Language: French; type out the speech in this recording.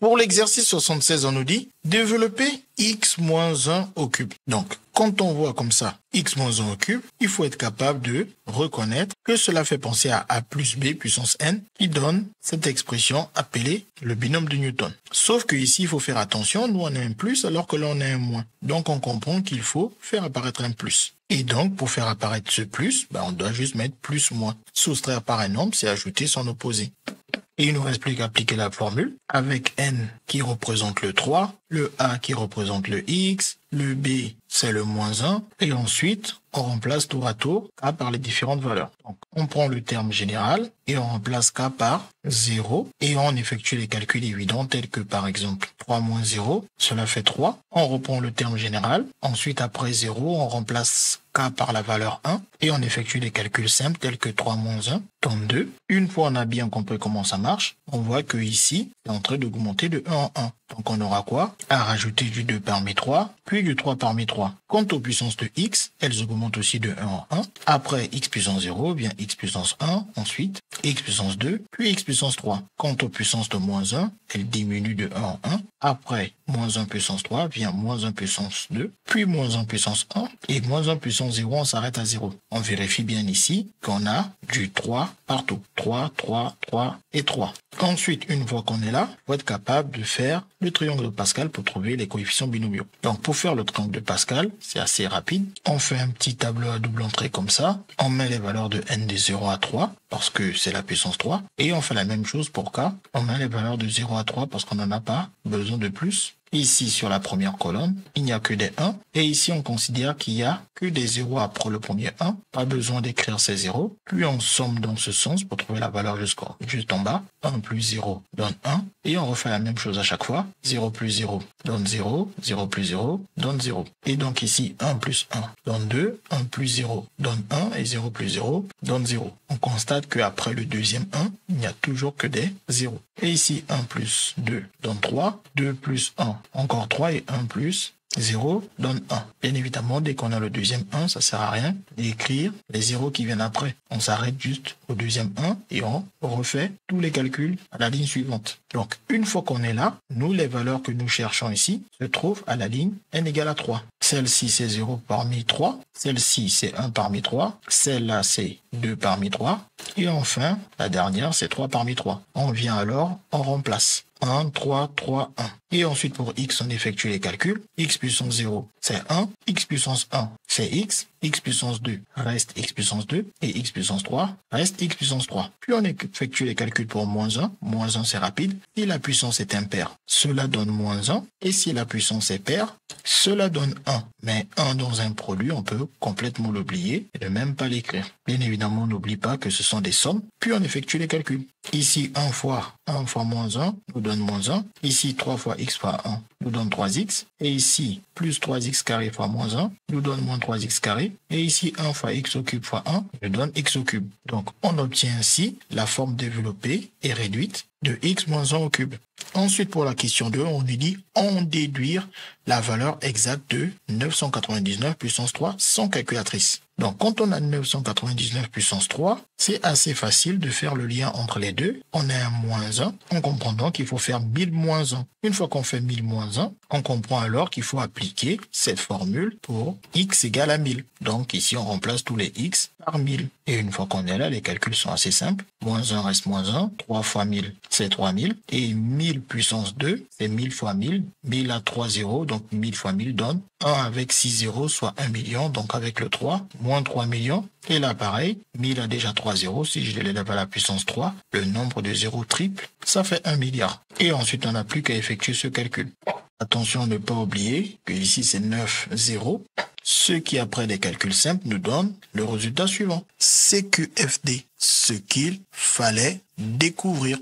Pour l'exercice 76, on nous dit développer x moins 1 au cube. Donc, quand on voit comme ça x moins 1 au cube, il faut être capable de reconnaître que cela fait penser à a plus b puissance n qui donne cette expression appelée le binôme de Newton. Sauf que ici, il faut faire attention, nous on a un plus alors que là on a un moins. Donc on comprend qu'il faut faire apparaître un plus. Et donc, pour faire apparaître ce plus, on doit juste mettre plus moins. Soustraire par un nombre, c'est ajouter son opposé. Et il nous reste plus qu'à appliquer la formule avec n qui représente le 3, le a qui représente le x, le b c'est le moins 1, et ensuite on remplace tour à tour k par les différentes valeurs. Donc on prend le terme général et on remplace k par 0 et on effectue les calculs évidents tels que par exemple 3 moins 0, cela fait 3. On reprend le terme général, ensuite après 0 on remplace k par la valeur 1 et on effectue les calculs simples tels que 3 moins 1 donne 2. Une fois on a bien compris comment ça marche, on voit que ici c'est en train d'augmenter de 1 en 1. Donc on aura quoi? À rajouter du 2 parmi 3, puis du 3 parmi 3. Quant aux puissances de x, elles augmentent aussi de 1 en 1. Après x puissance 0, bien x puissance 1, ensuite x puissance 2, puis x puissance 3. Quant aux puissances de moins 1, elles diminuent de 1 en 1. Après moins 1 puissance 3 vient moins 1 puissance 2, puis moins 1 puissance 1, et moins 1 puissance 0, on s'arrête à 0. On vérifie bien ici qu'on a du 3 partout. 3, 3, 3 et 3. Ensuite, une fois qu'on est là, il faut être capable de faire le triangle de Pascal pour trouver les coefficients binomiaux. Donc, pour faire le triangle de Pascal, c'est assez rapide. On fait un petit tableau à double entrée comme ça. On met les valeurs de n de 0 à 3 parce que c'est la puissance 3. Et on fait la même chose pour k. On met les valeurs de 0 à 3 parce qu'on n'en a pas besoin de plus. Ici, sur la première colonne, il n'y a que des 1. Et ici, on considère qu'il n'y a que des 0 après le premier 1. Pas besoin d'écrire ces 0. Puis on somme dans ce sens pour trouver la valeur juste en bas. 1 plus 0 donne 1. Et on refait la même chose à chaque fois. 0 plus 0 donne 0. 0 plus 0 donne 0. Et donc ici, 1 plus 1 donne 2. 1 plus 0 donne 1. Et 0 plus 0 donne 0. On constate qu'après le deuxième 1, il n'y a toujours que des 0. Et ici, 1 plus 2 donne 3. 2 plus 1, encore 3 et 1 plus 0 donne 1. Bien évidemment, dès qu'on a le deuxième 1, ça sert à rien d'écrire les 0 qui viennent après. On s'arrête juste au deuxième 1 et on refait tous les calculs à la ligne suivante. Donc, une fois qu'on est là, nous, les valeurs que nous cherchons ici se trouvent à la ligne n égale à 3. Celle-ci, c'est 0 parmi 3. Celle-ci, c'est 1 parmi 3. Celle-là, c'est 2 parmi 3. Et enfin, la dernière, c'est 3 parmi 3. On vient alors, on remplace. 1, 3, 3, 1. Et ensuite, pour x, on effectue les calculs. X puissance 0, c'est 1. X puissance 1, c'est x. X puissance 2 reste x puissance 2. Et x puissance 3 reste x puissance 3. Puis on effectue les calculs pour moins 1. Moins 1, c'est rapide. Si la puissance est impaire, cela donne moins 1. Et si la puissance est paire, cela donne 1. Mais 1 dans un produit, on peut complètement l'oublier et ne même pas l'écrire. Bien évidemment, on n'oublie pas que ce sont des sommes. Puis on effectue les calculs. Ici, 1 fois moins 1 nous donne moins 1. Ici, 3 fois x fois 1 nous donne 3x. Et ici, plus 3x carré fois moins 1 nous donne moins 3x carré. Et ici, 1 fois x au cube fois 1 nous donne x au cube. Donc, on obtient ainsi la forme développée et réduite de x moins 1 au cube. Ensuite, pour la question 2, on nous dit en déduire la valeur exacte de 999 puissance 3 sans calculatrice. Donc, quand on a 999 puissance 3, c'est assez facile de faire le lien entre les deux. On a un moins 1 en comprenant qu'il faut faire 1000 moins 1. Une fois qu'on fait 1000 moins 1, on comprend alors qu'il faut appliquer cette formule pour x égale à 1000. Donc, ici, on remplace tous les x par 1000. Et une fois qu'on est là, les calculs sont assez simples. Moins 1 reste moins 1. 3 fois 1000, c'est 3000. Et 1000 puissance 2, c'est 1000 fois 1000. 1000 à 3 zéros, donc 1000 fois 1000 donne 1 avec 6 zéros, soit 1 million. Donc, avec le 3, moins 3 millions. Et là, pareil, 1000 a déjà 3 zéros. Si je l'élève à la puissance 3, le nombre de zéros triple, ça fait 1 milliard. Et ensuite, on n'a plus qu'à effectuer ce calcul. Attention à ne pas oublier que ici, c'est 9 zéros. Ce qui, après des calculs simples, nous donne le résultat suivant. CQFD, ce qu'il fallait découvrir.